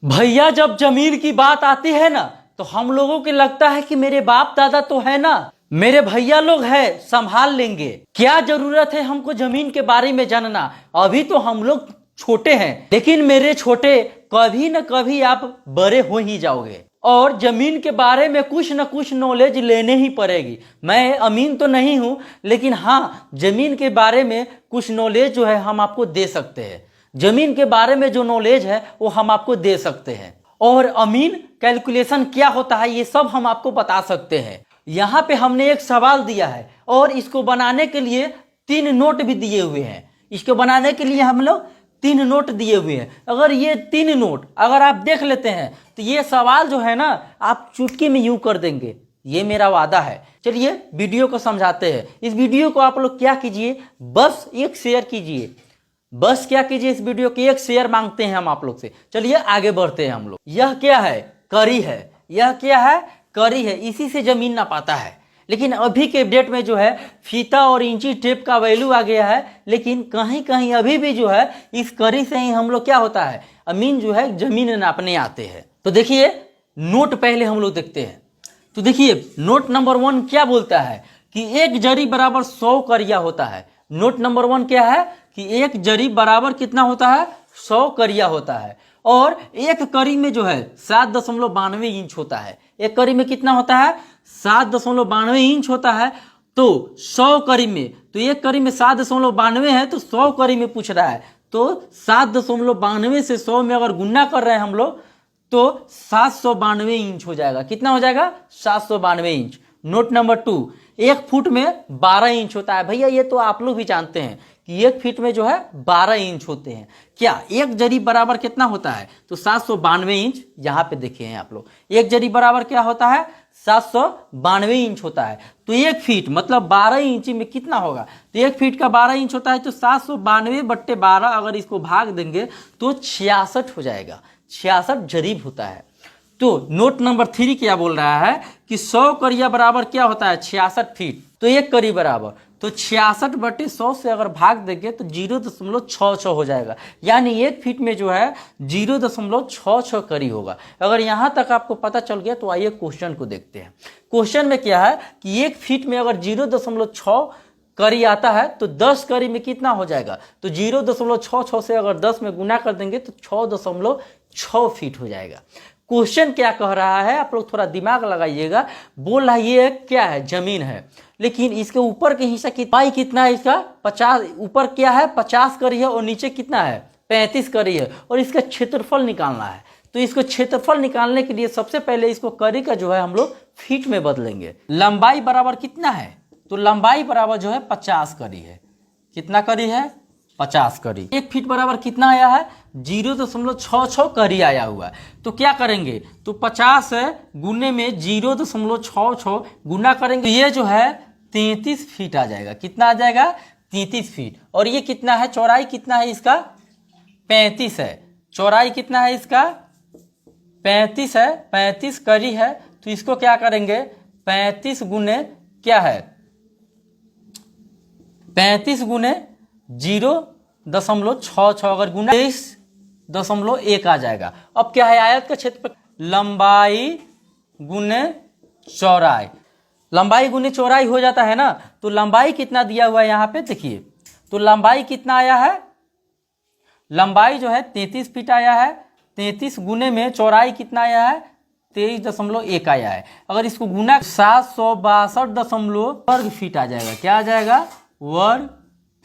भैया जब जमीन की बात आती है ना तो हम लोगों को लगता है कि मेरे बाप दादा तो है ना, मेरे भैया लोग हैं संभाल लेंगे, क्या जरूरत है हमको जमीन के बारे में जानना, अभी तो हम लोग छोटे हैं। लेकिन मेरे छोटे, कभी न कभी आप बड़े हो ही जाओगे और जमीन के बारे में कुछ न कुछ नॉलेज लेने ही पड़ेगी। मैं अमीन तो नहीं हूं, लेकिन हाँ, जमीन के बारे में कुछ नॉलेज जो है हम आपको दे सकते हैं। जमीन के बारे में जो नॉलेज है वो हम आपको दे सकते हैं, और अमीन कैलकुलेशन क्या होता है ये सब हम आपको बता सकते हैं। यहाँ पे हमने एक सवाल दिया है और इसको बनाने के लिए 3 नोट भी दिए हुए हैं। इसको बनाने के लिए हम लोग 3 नोट दिए हुए हैं। अगर ये 3 नोट अगर आप देख लेते हैं तो ये सवाल जो है ना आप चुटकी में यूं कर देंगे, ये मेरा वादा है। चलिए वीडियो को समझाते हैं। इस वीडियो को आप लोग क्या कीजिए, बस एक शेयर कीजिए, बस क्या कीजिए, इस वीडियो के एक शेयर मांगते हैं हम आप लोग से। चलिए आगे बढ़ते हैं हम लोग। यह क्या है, करी है। यह क्या है, करी है। इसी से जमीन नापाता है। लेकिन अभी के डेट में जो है फीता और इंची टेप का वैल्यू आ गया है, लेकिन कहीं कहीं अभी भी जो है इस करी से ही हम लोग क्या होता है, अमीन जो है जमीन नापने आते हैं। तो देखिए नोट पहले हम लोग देखते हैं। तो देखिए नोट नंबर 1 क्या बोलता है कि 1 जरी बराबर 100 करिया होता है। नोट नंबर 1 क्या है कि 1 जरी बराबर कितना होता है, 100 करिया होता है। और एक करी में जो है 7.92 इंच होता है। एक करी में कितना होता है, 7.92 इंच होता है। तो 100 करी में, तो एक करी में 7.92 है, तो 100 करी में पूछ रहा है। तो 7.92 से 100 में अगर गुना कर रहे हैं हम लोग तो 792 इंच हो जाएगा। कितना हो जाएगा, 792 इंच। नोट नंबर 2, 1 फुट में 12 इंच होता है। भैया ये तो आप लोग भी जानते हैं कि 1 फीट में जो है 12 इंच होते हैं। क्या 1 जरी बराबर कितना होता है, तो 792 इंच। यहाँ पे देखिए आप लोग, 1 जरी बराबर क्या होता है, 792 इंच होता है। तो 1 फीट मतलब 12 इंच में कितना होगा, तो 1 फीट का 12 इंच होता है, तो 792/12 अगर इसको भाग देंगे तो 66 हो जाएगा। 66 जरीब होता है। तो नोट नंबर 3 क्या बोल रहा है कि 100 करिया बराबर क्या होता है, 66 फीट। तो 1 करी बराबर, तो 66/100 से अगर भाग देंगे तो 0.66 हो जाएगा। यानी 1 फीट में जो है 0.66 करी होगा। अगर यहाँ तक आपको पता चल गया तो आइए क्वेश्चन को देखते हैं। क्वेश्चन में क्या है कि 1 फीट में अगर 0.6 करी आता है तो 10 करी में कितना हो जाएगा, तो 0.66 से अगर 10 में गुना कर देंगे तो 6.6 फीट हो जाएगा। क्वेश्चन क्या कह रहा है, आप लोग थोड़ा दिमाग लगाइएगा। बोल रहा है ये क्या है, जमीन है, लेकिन इसके ऊपर के हिस्सा की पाई कितना है इसका, 50। ऊपर क्या है 50 करी है और नीचे कितना है 35 करी है, और इसका क्षेत्रफल निकालना है। तो इसको क्षेत्रफल निकालने के लिए सबसे पहले इसको करी का जो है हम लोग फीट में बदलेंगे। लंबाई बराबर कितना है, तो लंबाई बराबर जो है 50 करी है। कितना करी है, 50 करी। 1 फीट बराबर कितना आया है, 0.66 करी आया हुआ है। तो क्या करेंगे, तो 50 गुने में 0.66 गुना करेंगे, तो ये जो है 33 फीट आ जाएगा। कितना आ जाएगा, 33 फीट। और ये कितना है, चौड़ाई कितना है इसका, 35 है। चौड़ाई कितना है इसका, 35 है। 35 करी है, तो इसको क्या करेंगे, 35 गुने क्या है, 35 गुने 0.66 अगर गुना 23.1 आ जाएगा। अब क्या है, आयत का क्षेत्र, लंबाई गुने चौड़ाई। लंबाई गुने चौड़ाई हो जाता है ना, तो लंबाई कितना दिया हुआ है यहाँ पे देखिए, तो लंबाई कितना आया है, लंबाई जो है 33 फीट आया है। 33 गुने में चौड़ाई कितना आया है, 23.1 आया है। अगर इसको गुना 762 वर्ग फीट आ जाएगा। क्या आ जाएगा, वर्ग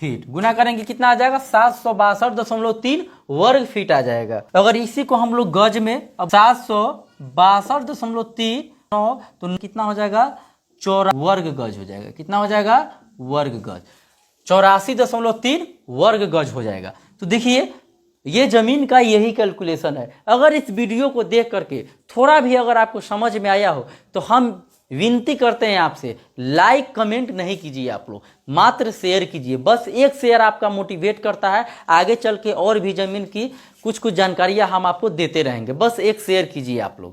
फीट। गुना करेंगे कितना आ जाएगा, 762.3 वर्ग फीट आ जाएगा। अगर इसी को हम लोग गज में, अब 762.3 तो कितना हो जाएगा, 84 वर्ग गज हो जाएगा। कितना हो जाएगा, वर्ग गज। 84.3 वर्ग गज हो जाएगा। तो देखिए ये जमीन का यही कैलकुलेशन है। अगर इस वीडियो को देख करके थोड़ा भी अगर आपको समझ में आया हो तो हम विनती करते हैं आपसे, लाइक कमेंट नहीं कीजिए, आप लोग मात्र शेयर कीजिए। बस एक शेयर आपका मोटिवेट करता है, आगे चल के और भी जमीन की कुछ जानकारियां हम आपको देते रहेंगे। बस एक शेयर कीजिए आप लोग।